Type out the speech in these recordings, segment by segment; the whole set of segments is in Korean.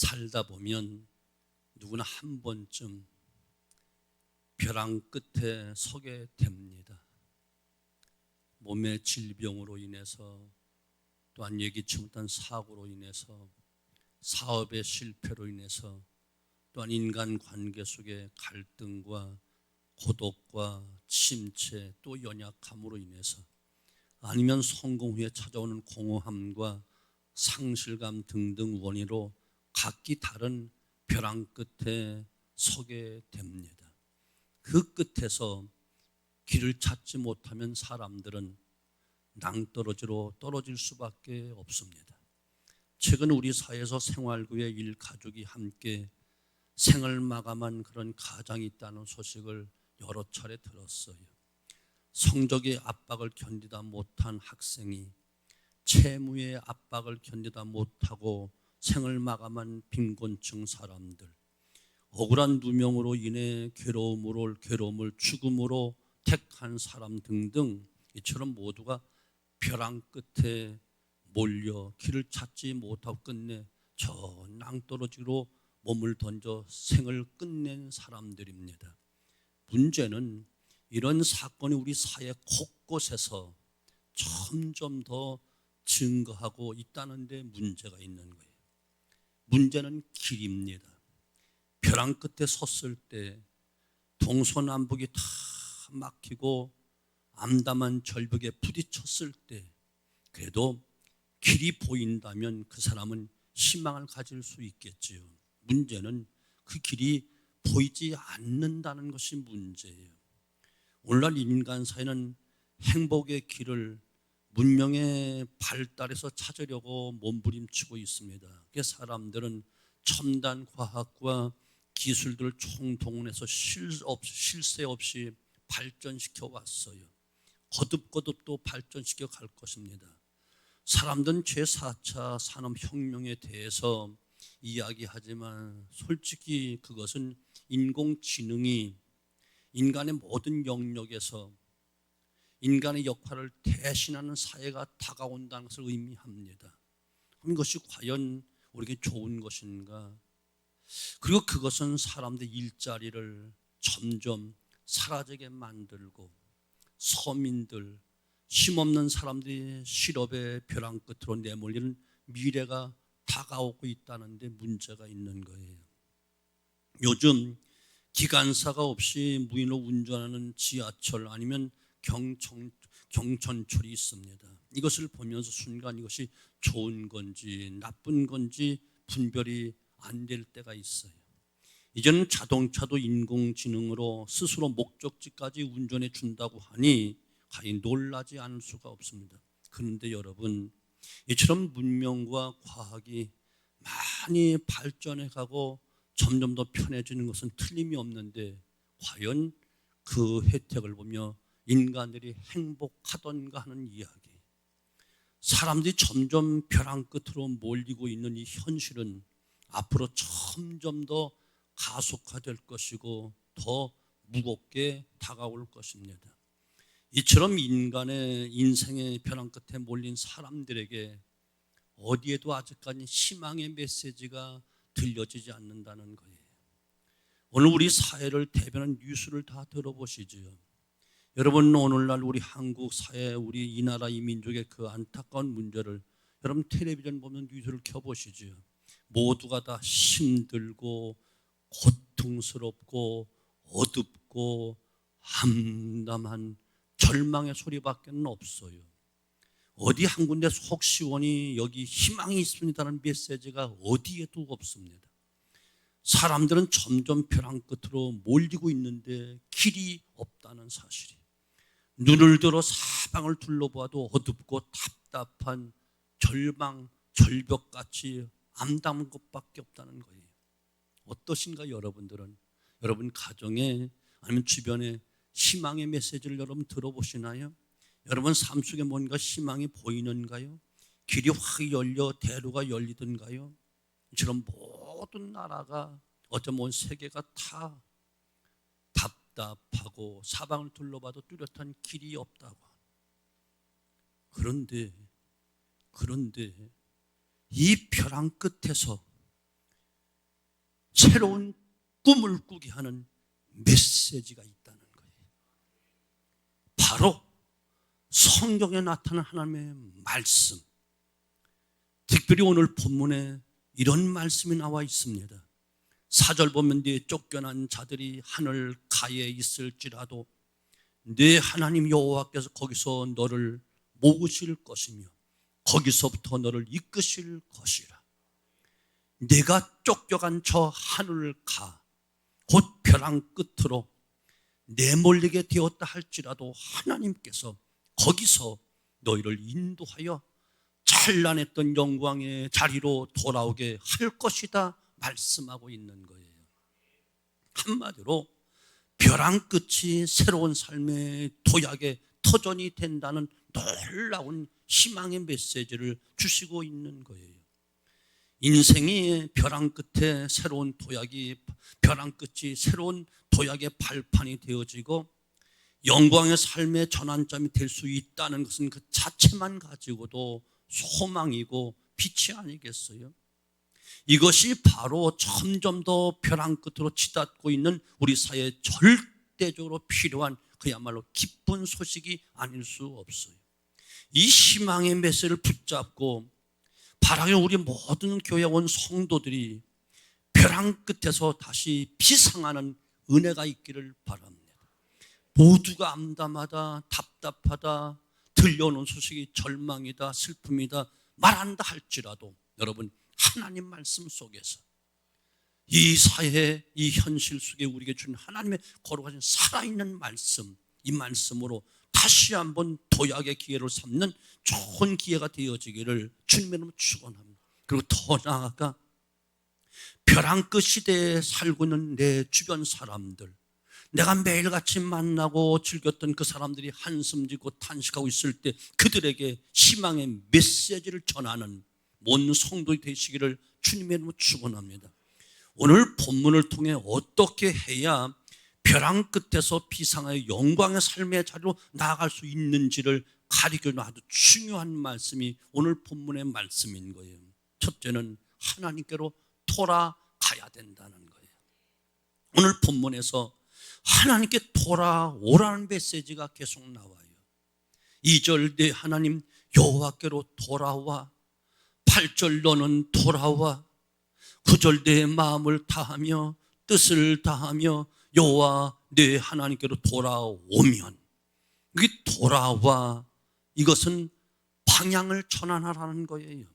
살다 보면 누구나 한 번쯤 벼랑 끝에 서게 됩니다. 몸의 질병으로 인해서, 또한 예기치 못한 사고로 인해서, 사업의 실패로 인해서, 또한 인간관계 속의 갈등과 고독과 침체, 또 연약함으로 인해서, 아니면 성공 후에 찾아오는 공허함과 상실감 등등 원인으로 각기 다른 벼랑 끝에 서게 됩니다. 그 끝에서 길을 찾지 못하면 사람들은 낭떠러지로 떨어질 수밖에 없습니다. 최근 우리 사회에서 생활고의 일가족이 함께 생을 마감한 그런 가장이 있다는 소식을 여러 차례 들었어요. 성적의 압박을 견디다 못한 학생이 채무의 압박을 견디다 못하고 생을 마감한 빈곤층 사람들, 억울한 누명으로 인해 괴로움을 죽음으로 택한 사람 등등, 이처럼 모두가 벼랑 끝에 몰려 길을 찾지 못하고 끝내 저 낭떠러지로 몸을 던져 생을 끝낸 사람들입니다. 문제는 이런 사건이 우리 사회 곳곳에서 점점 더 증가하고 있다는 데 문제가 있는 거예요. 문제는 길입니다. 벼랑 끝에 섰을 때 동서남북이 다 막히고 암담한 절벽에 부딪혔을 때 그래도 길이 보인다면 그 사람은 희망을 가질 수 있겠지요. 문제는 그 길이 보이지 않는다는 것이 문제예요. 오늘날 인간 사회는 행복의 길을 문명의 발달에서 찾으려고 몸부림치고 있습니다. 그래서 사람들은 첨단 과학과 기술들을 총동원해서 쉴 새 없이 발전시켜 왔어요. 거듭거듭 또 발전시켜 갈 것입니다. 사람들은 제4차 산업혁명에 대해서 이야기하지만 솔직히 그것은 인공지능이 인간의 모든 영역에서 인간의 역할을 대신하는 사회가 다가온다는 것을 의미합니다. 그럼 이것이 과연 우리에게 좋은 것인가? 그리고 그것은 사람들의 일자리를 점점 사라지게 만들고 서민들, 힘없는 사람들이 실업의 벼랑 끝으로 내몰리는 미래가 다가오고 있다는 데 문제가 있는 거예요. 요즘 기관사가 없이 무인으로 운전하는 지하철 아니면 경천철이 있습니다. 이것을 보면서 순간 이것이 좋은 건지 나쁜 건지 분별이 안 될 때가 있어요. 이제는 자동차도 인공지능으로 스스로 목적지까지 운전해 준다고 하니 과연 놀라지 않을 수가 없습니다. 그런데 여러분, 이처럼 문명과 과학이 많이 발전해 가고 점점 더 편해지는 것은 틀림이 없는데 과연 그 혜택을 보며 인간들이 행복하던가 하는 이야기, 사람들이 점점 벼랑 끝으로 몰리고 있는 이 현실은 앞으로 점점 더 가속화될 것이고 더 무겁게 다가올 것입니다. 이처럼 인간의 인생의 벼랑 끝에 몰린 사람들에게 어디에도 아직까지 희망의 메시지가 들려지지 않는다는 거예요. 오늘 우리 사회를 대변하는 뉴스를 다 들어보시죠. 여러분, 오늘날 우리 한국 사회, 우리 이 나라 이 민족의 그 안타까운 문제를 여러분 텔레비전 보면 뉴스를 켜보시죠. 모두가 다 힘들고 고통스럽고 어둡고 암담한 절망의 소리밖에 없어요. 어디 한 군데 속 시원히 여기 희망이 있습니다라는 메시지가 어디에도 없습니다. 사람들은 점점 벼랑 끝으로 몰리고 있는데 길이 없다는 사실이, 눈을 들어 사방을 둘러보아도 어둡고 답답한 절망, 절벽같이 암담한 것밖에 없다는 거예요. 어떠신가 여러분들은? 여러분 가정에 아니면 주변에 희망의 메시지를 여러분 들어보시나요? 여러분 삶 속에 뭔가 희망이 보이는가요? 길이 확 열려 대로가 열리던가요? 이처럼 모든 나라가 어쩌면 온 세계가 다 답답하고 사방을 둘러봐도 뚜렷한 길이 없다고. 그런데 이 벼랑 끝에서 새로운 꿈을 꾸게 하는 메시지가 있다는 거예요. 바로 성경에 나타난 하나님의 말씀. 특별히 오늘 본문에 이런 말씀이 나와 있습니다. 4절 보면 네 쫓겨난 자들이 하늘 가에 있을지라도 네 하나님 여호와께서 거기서 너를 모으실 것이며 거기서부터 너를 이끄실 것이라. 내가 쫓겨간 저 하늘 가, 곧 벼랑 끝으로 내몰리게 되었다 할지라도 하나님께서 거기서 너희를 인도하여 찬란했던 영광의 자리로 돌아오게 할 것이다 말씀하고 있는 거예요. 한마디로 벼랑 끝이 새로운 삶의 도약의 터전이 된다는 놀라운 희망의 메시지를 주시고 있는 거예요. 인생이 벼랑 끝에 새로운 도약이, 벼랑 끝이 새로운 도약의 발판이 되어지고 영광의 삶의 전환점이 될 수 있다는 것은 그 자체만 가지고도 소망이고 빛이 아니겠어요? 이것이 바로 점점 더 벼랑 끝으로 치닫고 있는 우리 사회에 절대적으로 필요한 그야말로 기쁜 소식이 아닐 수 없어요. 이 희망의 메시지를 붙잡고 바라는 우리 모든 교회 온 성도들이 벼랑 끝에서 다시 비상하는 은혜가 있기를 바랍니다. 모두가 암담하다, 답답하다, 들려오는 소식이 절망이다, 슬픔이다 말한다 할지라도 여러분, 하나님 말씀 속에서 이 사회, 이 현실 속에 우리에게 주는 하나님의 거룩하신 살아있는 말씀, 이 말씀으로 다시 한번 도약의 기회를 삼는 좋은 기회가 되어지기를 주님의 이름으로 축원합니다. 그리고 더 나아가 벼랑 끝 시대에 살고 있는 내 주변 사람들, 내가 매일같이 만나고 즐겼던 그 사람들이 한숨 짓고 탄식하고 있을 때 그들에게 희망의 메시지를 전하는 모든 성도이 되시기를 주님의 이름으로 축원합니다. 오늘 본문을 통해 어떻게 해야 벼랑 끝에서 비상하여 영광의 삶의 자리로 나아갈 수 있는지를 가리키는 아주 중요한 말씀이 오늘 본문의 말씀인 거예요. 첫째는 하나님께로 돌아가야 된다는 거예요. 오늘 본문에서 하나님께 돌아오라는 메시지가 계속 나와요. 2절 내 하나님 여호와께로 돌아와, 8절 너는 돌아와, 9절 내 마음을 다하며 뜻을 다하며 여호와 내 하나님께로 돌아오면, 여기 돌아와, 이것은 방향을 전환하라는 거예요.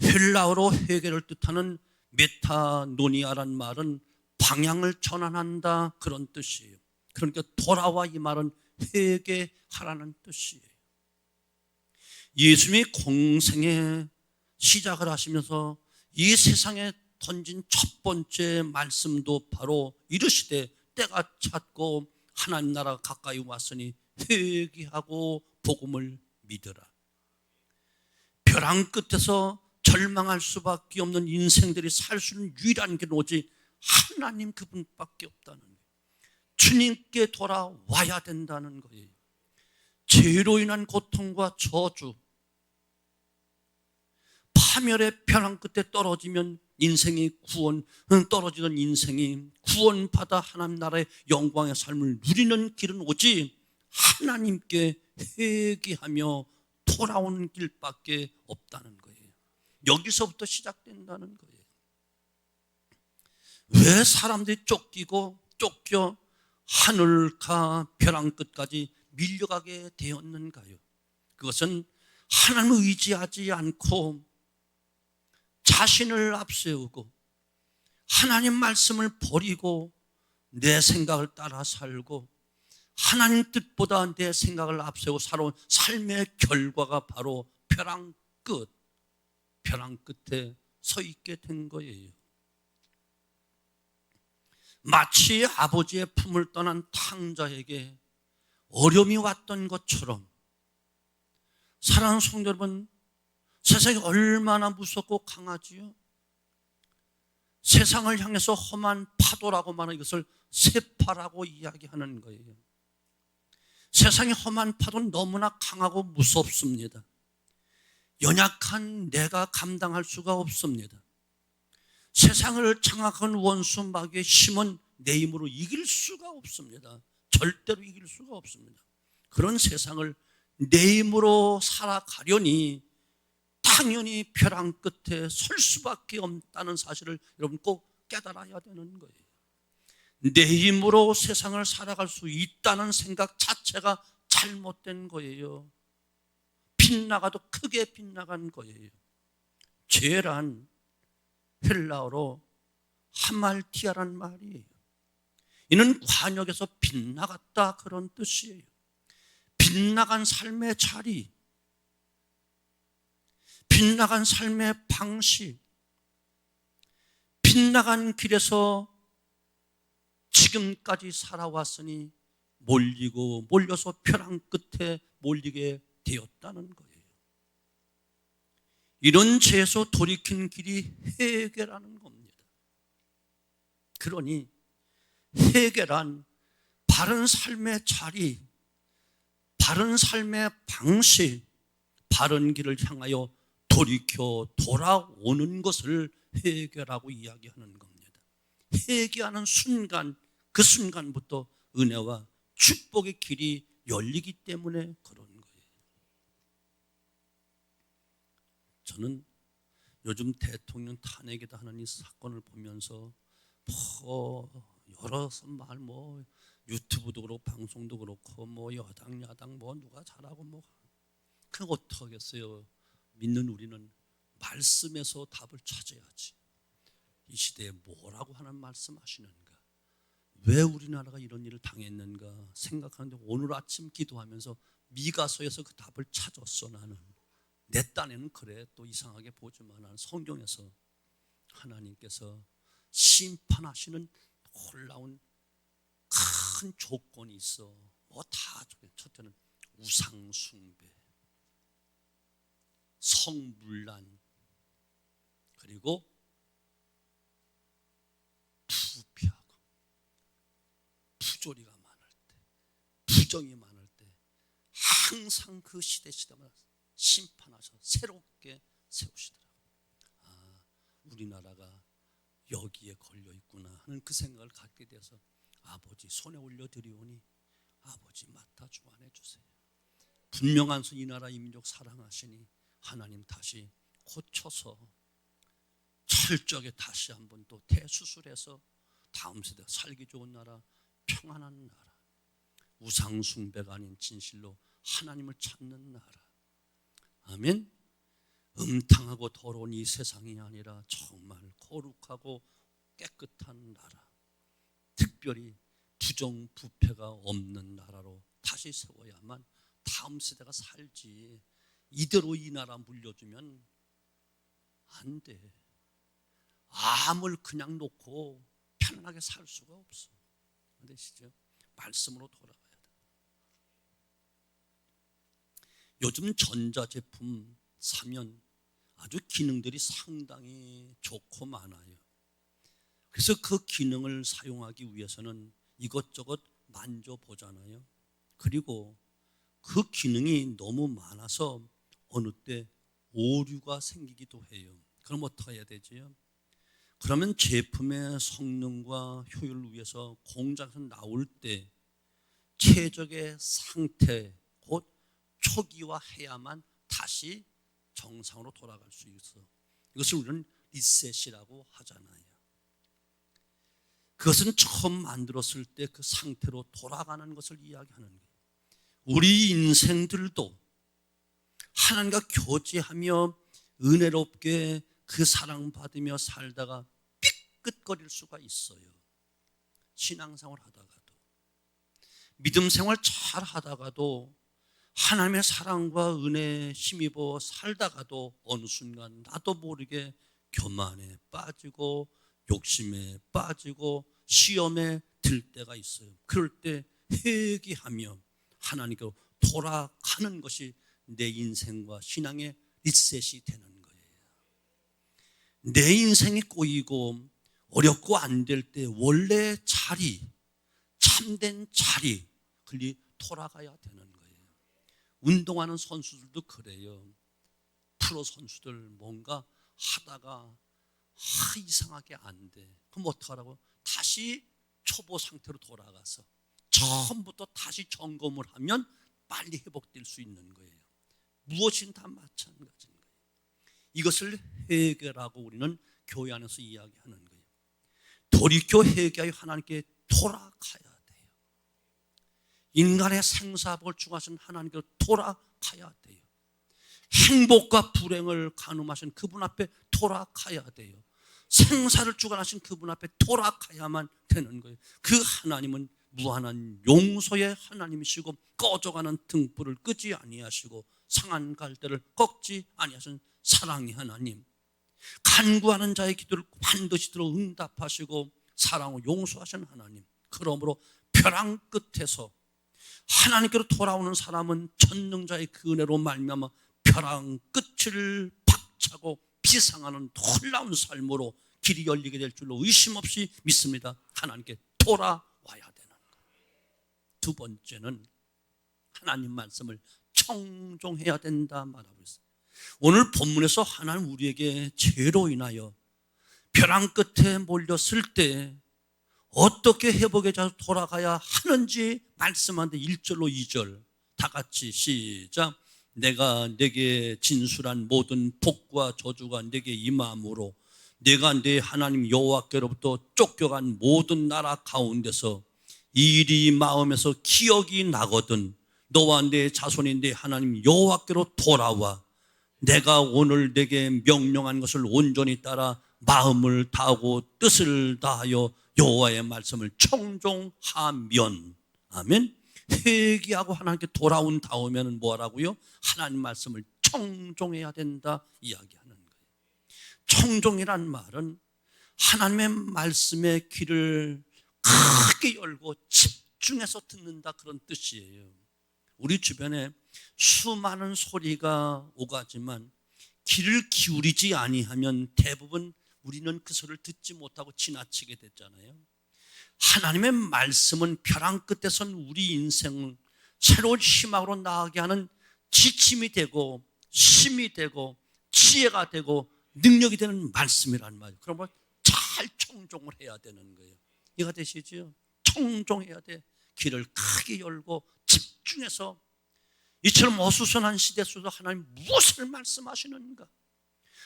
헬라어로 회개를 뜻하는 메타노니아란 말은 방향을 전환한다 그런 뜻이에요. 그러니까 돌아와 이 말은 회개하라는 뜻이에요. 예수님이 공생의 시작을 하시면서 이 세상에 던진 첫 번째 말씀도 바로 이르시되 때가 찼고 하나님 나라가 가까이 왔으니 회개하고 복음을 믿으라. 벼랑 끝에서 절망할 수밖에 없는 인생들이 살 수 있는 유일한 길은 오직 하나님 그분밖에 없다는 거예요. 주님께 돌아와야 된다는 거예요. 죄로 인한 고통과 저주, 파멸의 벼랑 끝에 떨어지면 인생이 떨어지던 인생이 구원받아 하나님 나라의 영광의 삶을 누리는 길은 오직 하나님께 회개하며 돌아오는 길밖에 없다는 거예요. 여기서부터 시작된다는 거예요. 왜 사람들이 쫓겨 하늘가 벼랑 끝까지 밀려가게 되었는가요? 그것은 하나님을 의지하지 않고 자신을 앞세우고 하나님 말씀을 버리고 내 생각을 따라 살고 하나님 뜻보다 내 생각을 앞세우고 살아온 삶의 결과가 바로 벼랑 끝에 서 있게 된 거예요. 마치 아버지의 품을 떠난 탕자에게 어려움이 왔던 것처럼, 사랑하는 성도 여러분, 세상이 얼마나 무섭고 강하지요? 세상을 향해서 험한 파도라고 말하는 이것을 세파라고 이야기하는 거예요. 세상의 험한 파도는 너무나 강하고 무섭습니다. 연약한 내가 감당할 수가 없습니다. 세상을 장악한 원수 마귀의 힘은 내 힘으로 이길 수가 없습니다. 절대로 이길 수가 없습니다. 그런 세상을 내 힘으로 살아가려니 당연히 벼랑 끝에 설 수밖에 없다는 사실을 여러분 꼭 깨달아야 되는 거예요. 내 힘으로 세상을 살아갈 수 있다는 생각 자체가 잘못된 거예요. 빗나가도 크게 빗나간 거예요. 죄란 헬라어로 하말티아란 말이에요. 이는 관역에서 빗나갔다 그런 뜻이에요. 빗나간 삶의 자리, 빗나간 삶의 방식, 빗나간 길에서 지금까지 살아왔으니 몰려서 벼랑 끝에 몰리게 되었다는 거예요. 이런 죄에서 돌이킨 길이 회개라는 겁니다. 그러니 회개란 바른 삶의 자리, 바른 삶의 방식, 바른 길을 향하여 돌이켜 돌아오는 것을 회개라고 이야기하는 겁니다. 회개하는 순간, 그 순간부터 은혜와 축복의 길이 열리기 때문에 그런 거예요. 저는 요즘 대통령 탄핵이다 하는 이 사건을 보면서 여러 말 유튜브도 그렇고 방송도 그렇고 여당 야당 누가 잘하고 그 어떡하겠어요. 믿는 우리는 말씀에서 답을 찾아야지. 이 시대에 뭐라고 하는 말씀하시는가, 왜 우리나라가 이런 일을 당했는가 생각하는데 오늘 아침 기도하면서 미가서에서 그 답을 찾았어. 나는 내 딴에는 그래 또 이상하게 보지만 나는 성경에서 하나님께서 심판하시는 놀라운 큰 조건이 있어. 다 첫째는 우상숭배, 성물란, 그리고 부패하고 부조리가 많을 때, 부정이 많을 때 항상 그 시대마다 심판하셔서 새롭게 세우시더라고요. 우리나라가 여기에 걸려 있구나 하는 그 생각을 갖게 돼서 아버지 손에 올려드리오니 아버지 맡아 주관해 주세요. 분명한 이 나라 이 민족 사랑하시니 하나님 다시 고쳐서 철저하게 다시 한번 또 대수술해서 다음 세대 살기 좋은 나라, 평안한 나라, 우상숭배가 아닌 진실로 하나님을 찾는 나라. 아멘. 음탕하고 더러운 이 세상이 아니라 정말 거룩하고 깨끗한 나라, 특별히 부정부패가 없는 나라로 다시 세워야만 다음 세대가 살지. 이대로 이 나라 물려주면 안 돼. 암을 그냥 놓고 편안하게 살 수가 없어. 안 되시죠? 말씀으로 돌아가야 돼. 요즘 전자제품 사면 아주 기능들이 상당히 좋고 많아요. 그래서 그 기능을 사용하기 위해서는 이것저것 만져보잖아요. 그리고 그 기능이 너무 많아서 어느 때 오류가 생기기도 해요. 그럼 어떻게 해야 되지요? 그러면 제품의 성능과 효율을 위해서 공장에서 나올 때 최적의 상태, 곧 초기화해야만 다시 정상으로 돌아갈 수 있어. 이것을 우리는 리셋이라고 하잖아요. 그것은 처음 만들었을 때 그 상태로 돌아가는 것을 이야기하는 거예요. 우리 인생들도 하나님과 교제하며 은혜롭게 그 사랑받으며 살다가 삐끗거릴 수가 있어요. 신앙생활 하다가도, 믿음 생활 잘 하다가도, 하나님의 사랑과 은혜에 힘입어 살다가도 어느 순간 나도 모르게 교만에 빠지고 욕심에 빠지고 시험에 들 때가 있어요. 그럴 때 회개하며 하나님께로 돌아가는 것이 내 인생과 신앙의 리셋이 되는 거예요. 내 인생이 꼬이고 어렵고 안 될 때 원래 자리, 참된 자리, 그리 돌아가야 되는 거예요. 운동하는 선수들도 그래요. 프로 선수들 뭔가 하다가 이상하게 안 돼. 그럼 어떡하라고? 다시 초보 상태로 돌아가서 처음부터 다시 점검을 하면 빨리 회복될 수 있는 거예요. 무엇이든 다 마찬가지인 거예요. 이것을 회개라고 우리는 교회 안에서 이야기하는 거예요. 돌이켜 회개하여 하나님께 돌아가야 돼요. 인간의 생사복을 주관하신 하나님께 돌아가야 돼요. 행복과 불행을 가늠하신 그분 앞에 돌아가야 돼요. 생사를 주관하신 그분 앞에 돌아가야만 되는 거예요. 그 하나님은 무한한 용서의 하나님이시고 꺼져가는 등불을 끄지 아니하시고 상한 갈대를 꺾지 아니하신 사랑의 하나님, 간구하는 자의 기도를 반드시 들어 응답하시고 사랑으로 용서하신 하나님. 그러므로 벼랑 끝에서 하나님께로 돌아오는 사람은 전능자의 그 은혜로 말미암아 벼랑 끝을 박차고 비상하는 놀라운 삶으로 길이 열리게 될 줄로 의심 없이 믿습니다. 하나님께 돌아와야 되는 거예요. 두 번째는 하나님 말씀을 청종해야 된다 말하고 있어요. 오늘 본문에서 하나님 우리에게 죄로 인하여 벼랑 끝에 몰렸을 때 어떻게 회복에 돌아가야 하는지 말씀하는데 1절로 2절 다 같이 시작. 내가 내게 진술한 모든 복과 저주가 내게 임함으로 내가 내 하나님 여호와께로부터 쫓겨간 모든 나라 가운데서 일이 마음에서 기억이 나거든 너와 내 자손이 내 하나님 여호와께로 돌아와 내가 오늘 내게 명령한 것을 온전히 따라 마음을 다하고 뜻을 다하여 여호와의 말씀을 청종하면, 아멘. 회개하고 하나님께 돌아온 다음에는 뭐라고요? 하나님 말씀을 청종해야 된다 이야기하는 거예요. 청종이란 말은 하나님의 말씀의 귀를 크게 열고 집중해서 듣는다 그런 뜻이에요. 우리 주변에 수많은 소리가 오가지만 귀를 기울이지 아니하면 대부분 우리는 그 소리를 듣지 못하고 지나치게 됐잖아요. 하나님의 말씀은 벼랑 끝에선 우리 인생을 새로운 희망으로 나아가게 하는 지침이 되고 힘이 되고 지혜가 되고 능력이 되는 말씀이란 말이에요. 그러면 잘 청종을 해야 되는 거예요. 이해가 되시죠? 청종해야 돼. 귀를 크게 열고 집중해서 이처럼 어수선한 시대 속에서 하나님 무엇을 말씀하시는가?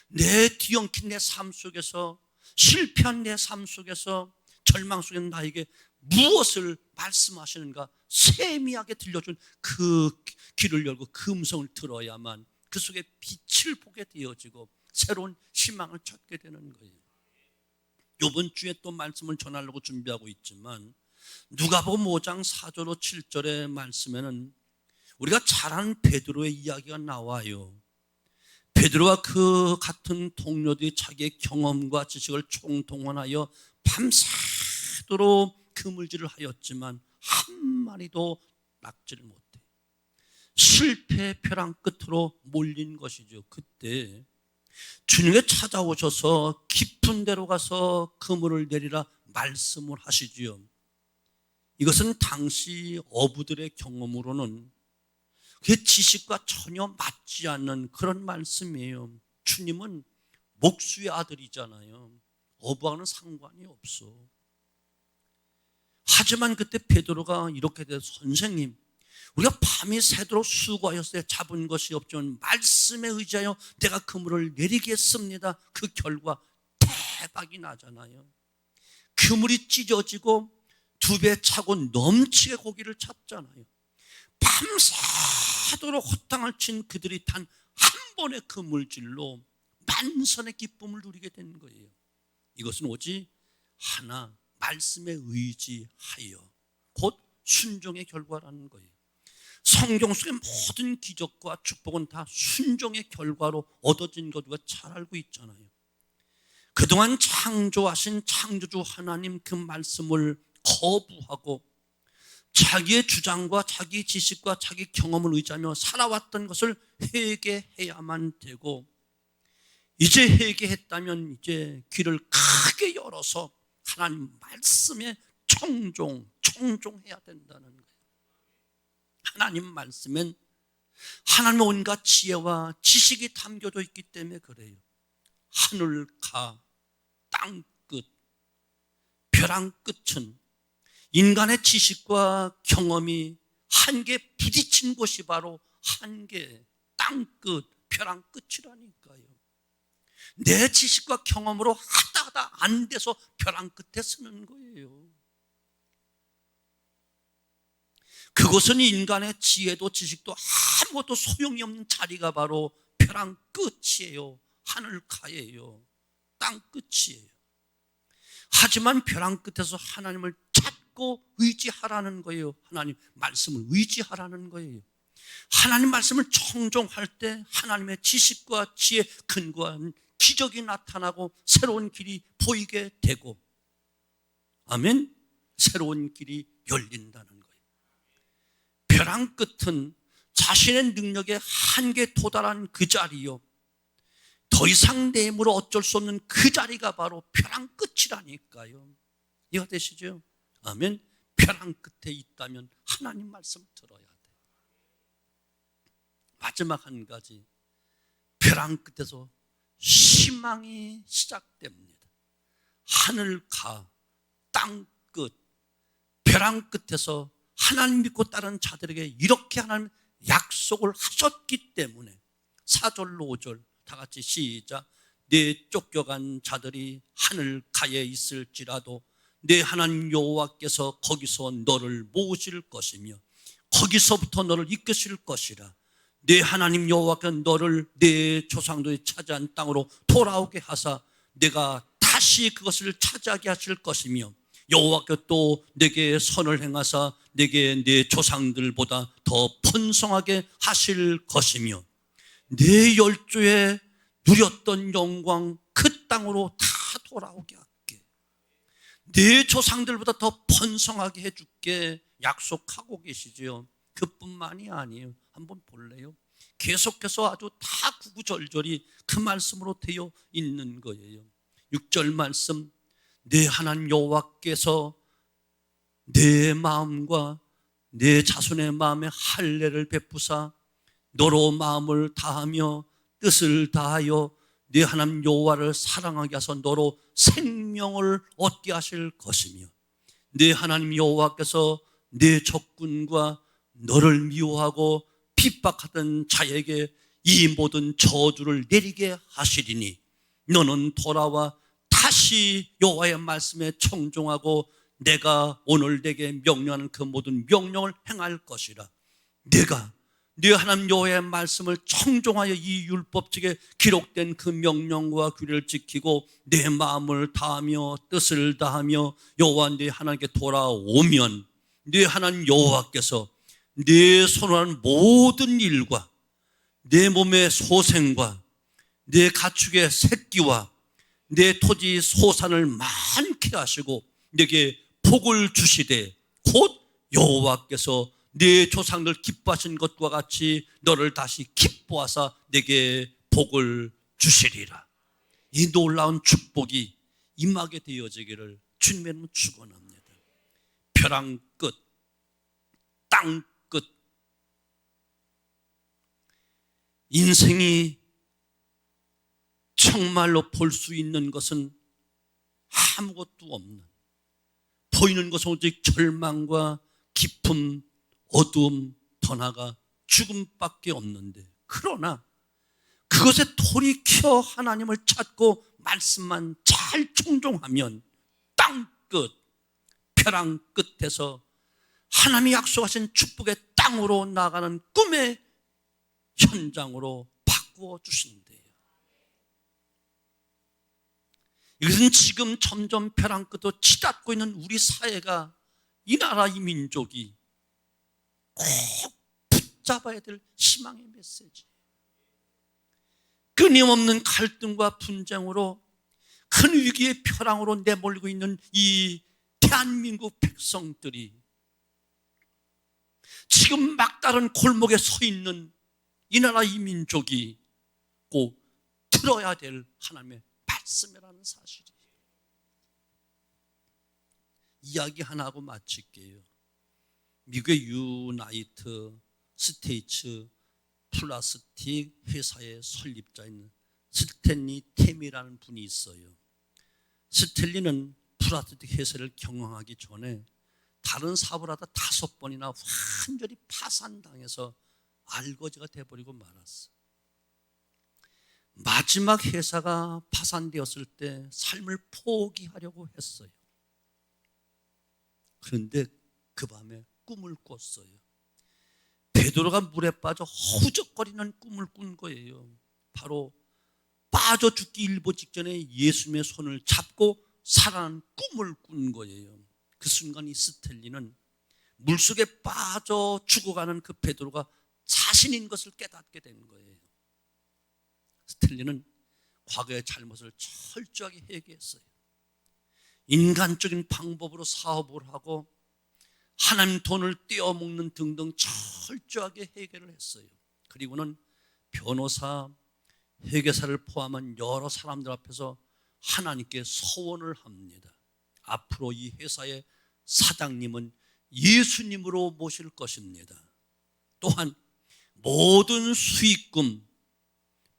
내 뒤엉킨 내 삶 속에서 실패한 내 삶 속에서 절망 속에 나에게 무엇을 말씀하시는가 세미하게 들려준 그 귀를 열고 그 음성을 들어야만 그 속에 빛을 보게 되어지고 새로운 희망을 찾게 되는 거예요. 이번 주에 또 말씀을 전하려고 준비하고 있지만 누가복음 5장 4절로 7절의 말씀에는 우리가 잘 아는 베드로의 이야기가 나와요. 베드로와 그 같은 동료들이 자기의 경험과 지식을 총동원하여 밤새도록 그물질을 하였지만 한 마리도 낚지를 못해. 실패의 벼랑 끝으로 몰린 것이죠. 그때 주님께 찾아오셔서 깊은 데로 가서 그물을 내리라 말씀을 하시지요. 이것은 당시 어부들의 경험으로는 그 지식과 전혀 맞지 않는 그런 말씀이에요. 주님은 목수의 아들이잖아요. 어부와는 상관이 없어. 하지만 그때 베드로가 이렇게 돼서 선생님, 우리가 밤이 새도록 수고하였을 때 잡은 것이 없지만 말씀에 의지하여 내가 그물을 내리겠습니다. 그 결과 대박이 나잖아요. 그물이 찢어지고 두 배 차고 넘치게 고기를 잡잖아요. 밤새도록 호탕을 친 그들이 단 한 번의 그물질로 만선의 기쁨을 누리게 된 거예요. 이것은 오직 하나 말씀에 의지하여 곧 순종의 결과라는 거예요. 성경 속의 모든 기적과 축복은 다 순종의 결과로 얻어진 것 우리가 잘 알고 있잖아요. 그동안 창조하신 창조주 하나님 그 말씀을 거부하고 자기의 주장과 자기 지식과 자기 경험을 의지하며 살아왔던 것을 회개해야만 되고, 이제 회개했다면 이제 귀를 크게 열어서 하나님 말씀에 청종해야 된다는 거예요. 하나님 말씀엔 하나님의 온갖 지혜와 지식이 담겨져 있기 때문에 그래요. 하늘 가, 땅끝, 벼랑 끝은 인간의 지식과 경험이 한계에 부딪힌 곳이 바로 한계, 땅끝, 벼랑 끝이라니까요. 내 지식과 경험으로 하다 안 돼서 벼랑 끝에 서는 거예요. 그것은 인간의 지혜도 지식도 아무것도 소용이 없는 자리가 바로 벼랑 끝이에요. 하늘가예요. 땅 끝이에요. 하지만 벼랑 끝에서 하나님을 찾고 의지하라는 거예요. 하나님 말씀을 의지하라는 거예요. 하나님 말씀을 청종할 때 하나님의 지식과 지혜 근거한 기적이 나타나고 새로운 길이 보이게 되고, 아멘, 새로운 길이 열린다는 거예요. 벼랑 끝은 자신의 능력의 한계에 도달한 그 자리요, 더 이상 내 힘으로 어쩔 수 없는 그 자리가 바로 벼랑 끝이라니까요. 이해가 되시죠? 아멘. 벼랑 끝에 있다면 하나님 말씀 들어야 돼. 마지막 한 가지, 벼랑 끝에서 희망이 시작됩니다. 하늘가, 땅 끝, 벼랑 끝에서 하나님 믿고 따르는 자들에게 이렇게 하나님 약속을 하셨기 때문에 4절로 5절 다 같이 시작. 내 쫓겨간 자들이 하늘가에 있을지라도 내 하나님 여호와께서 거기서 너를 모으실 것이며 거기서부터 너를 이끄실 것이라. 내 하나님 여호와께서 너를 내 조상들이 차지한 땅으로 돌아오게 하사 내가 다시 그것을 차지하게 하실 것이며 여호와께서 또 내게 선을 행하사 내게 내 조상들보다 더 번성하게 하실 것이며 내 열조에 누렸던 영광 그 땅으로 다 돌아오게 할게. 내 조상들보다 더 번성하게 해줄게 약속하고 계시지요. 그뿐만이 아니에요. 한번 볼래요? 계속해서 아주 다 구구절절이 그 말씀으로 되어 있는 거예요. 6절 말씀, 내 하나님 여호와께서 내 마음과 내 자손의 마음에 할례를 베푸사 너로 마음을 다하며 뜻을 다하여 네 하나님 여호와를 사랑하게 하사 너로 생명을 얻게 하실 것이며 네 하나님 여호와께서 네 적군과 너를 미워하고 핍박하던 자에게 이 모든 저주를 내리게 하시리니 너는 돌아와 다시 여호와의 말씀에 청종하고 내가 오늘 내게 명령하는 그 모든 명령을 행할 것이라. 내가 네 하나님 여호와의 말씀을 청종하여 이 율법책에 기록된 그 명령과 규례를 지키고 내 마음을 다하며 뜻을 다하며 여호와 네 하나님께 돌아오면 네 하나님 여호와께서 네 손으로 모든 일과 내 몸의 소생과 내 가축의 새끼와 내 토지 소산을 많게 하시고 내게 복을 주시되 곧 여호와께서 네 조상들 기뻐하신 것과 같이 너를 다시 기뻐하사 내게 복을 주시리라. 이 놀라운 축복이 임하게 되어지기를 주님의 이름으로 축원합니다. 벼랑 끝, 땅 끝, 인생이 정말로 볼 수 있는 것은 아무것도 없는, 보이는 것은 오직 절망과 기쁨, 어두움, 더 나아가 죽음밖에 없는데, 그러나 그것에 돌이켜 하나님을 찾고 말씀만 잘 청종하면 땅끝, 벼랑 끝에서 하나님이 약속하신 축복의 땅으로 나가는 꿈의 현장으로 바꾸어 주신대요. 이것은 지금 점점 벼랑 끝으로 치닫고 있는 우리 사회가, 이 나라, 이 민족이 꼭 붙잡아야 될 희망의 메시지. 끊임없는 갈등과 분쟁으로 큰 위기의 벼랑으로 내몰리고 있는 이 대한민국 백성들이 지금 막다른 골목에 서 있는 이 나라, 이 민족이 꼭 들어야 될 하나님의 말씀이라는 사실이에요. 이야기 하나 하고 마칠게요. 미국의 유나이트 스테이츠 플라스틱 회사의 설립자인 스탠리 템이라는 분이 있어요. 스탠리는 프라토틱 해설을 경영하기 전에 다른 사업을 하다 5번이나 완전히 파산당해서 알거지가 돼버리고 말았어. 마지막 회사가 파산되었을 때 삶을 포기하려고 했어요. 그런데 그 밤에 꿈을 꿨어요. 베드로가 물에 빠져 허우적거리는 꿈을 꾼 거예요. 바로 빠져 죽기 일보 직전에 예수님의 손을 잡고 살아난 꿈을 꾼 거예요. 그 순간 이 스탠리는 물속에 빠져 죽어가는 그 베드로가 자신인 것을 깨닫게 된 거예요. 스탠리는 과거의 잘못을 철저하게 회개했어요. 인간적인 방법으로 사업을 하고 하나님 돈을 떼어먹는 등등 철저하게 회개를 했어요. 그리고는 변호사, 회계사를 포함한 여러 사람들 앞에서 하나님께 서원을 합니다. 앞으로 이 회사의 사장님은 예수님으로 모실 것입니다. 또한 모든 수익금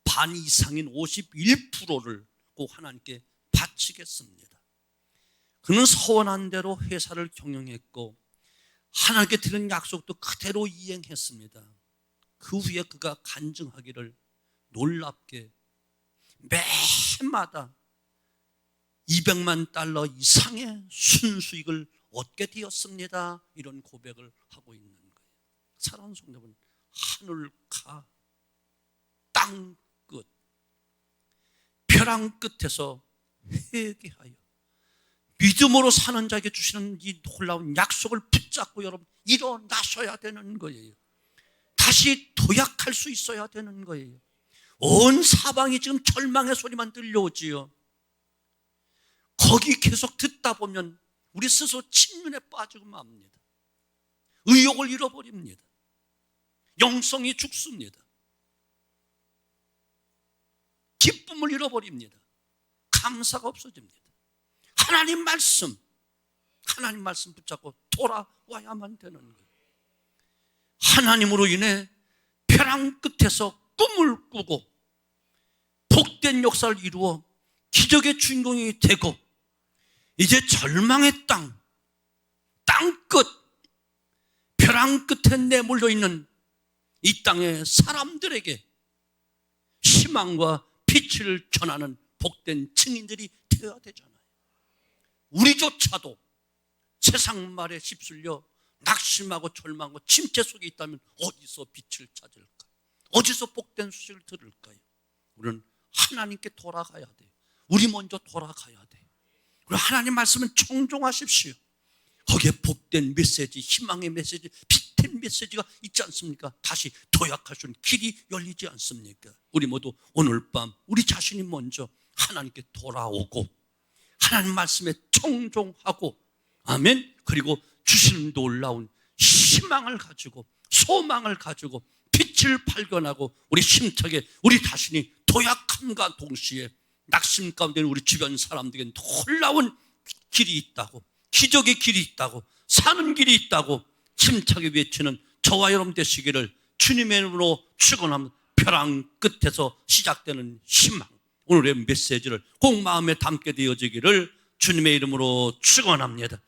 반 이상인 51%를 꼭 하나님께 바치겠습니다. 그는 서원한 대로 회사를 경영했고 하나님께 드린 약속도 그대로 이행했습니다. 그 후에 그가 간증하기를 놀랍게 매해마다 200만 달러 이상의 순수익을 얻게 되었습니다. 이런 고백을 하고 있는 거예요. 사랑하는 성도분, 하늘가 땅 끝 벼랑 끝에서 회개하여 믿음으로 사는 자에게 주시는 이 놀라운 약속을 붙잡고 여러분 일어나셔야 되는 거예요. 다시 도약할 수 있어야 되는 거예요. 온 사방이 지금 절망의 소리만 들려오지요. 거기 계속 듣다 보면 우리 스스로 침륜에 빠지고 맙니다. 의욕을 잃어버립니다. 영성이 죽습니다. 기쁨을 잃어버립니다. 감사가 없어집니다. 하나님 말씀 붙잡고 돌아와야만 되는 거예요. 하나님으로 인해 벼랑 끝에서 꿈을 꾸고 복된 역사를 이루어 기적의 주인공이 되고 이제 절망의 땅끝 벼랑 끝에 내몰려 있는 이 땅의 사람들에게 희망과 빛을 전하는 복된 증인들이 되어야 되잖아요. 우리조차도 세상 말에 휩쓸려 낙심하고 절망하고 침체 속에 있다면 어디서 빛을 찾을까? 어디서 복된 소식을 들을까요? 우리는 하나님께 돌아가야 돼요. 우리 먼저 돌아가야 돼요. 그리고 하나님 말씀은 청종하십시오. 거기에 복된 메시지, 희망의 메시지, 빛의 메시지가 있지 않습니까? 다시 도약할 수 있는 길이 열리지 않습니까? 우리 모두 오늘 밤 우리 자신이 먼저 하나님께 돌아오고 하나님 말씀에 청종하고 아멘. 그리고 주시는 놀라운 희망을 가지고 소망을 가지고 빛을 발견하고 우리 심적에 우리 자신이 도약함과 동시에 낙심 가운데 우리 주변 사람들에게 놀라운 길이 있다고, 기적의 길이 있다고, 사는 길이 있다고 힘차게 외치는 저와 여러분 되시기를 주님의 이름으로 축원합니다. 벼랑 끝에서 시작되는 희망, 오늘의 메시지를 꼭 마음에 담게 되어지기를 주님의 이름으로 축원합니다.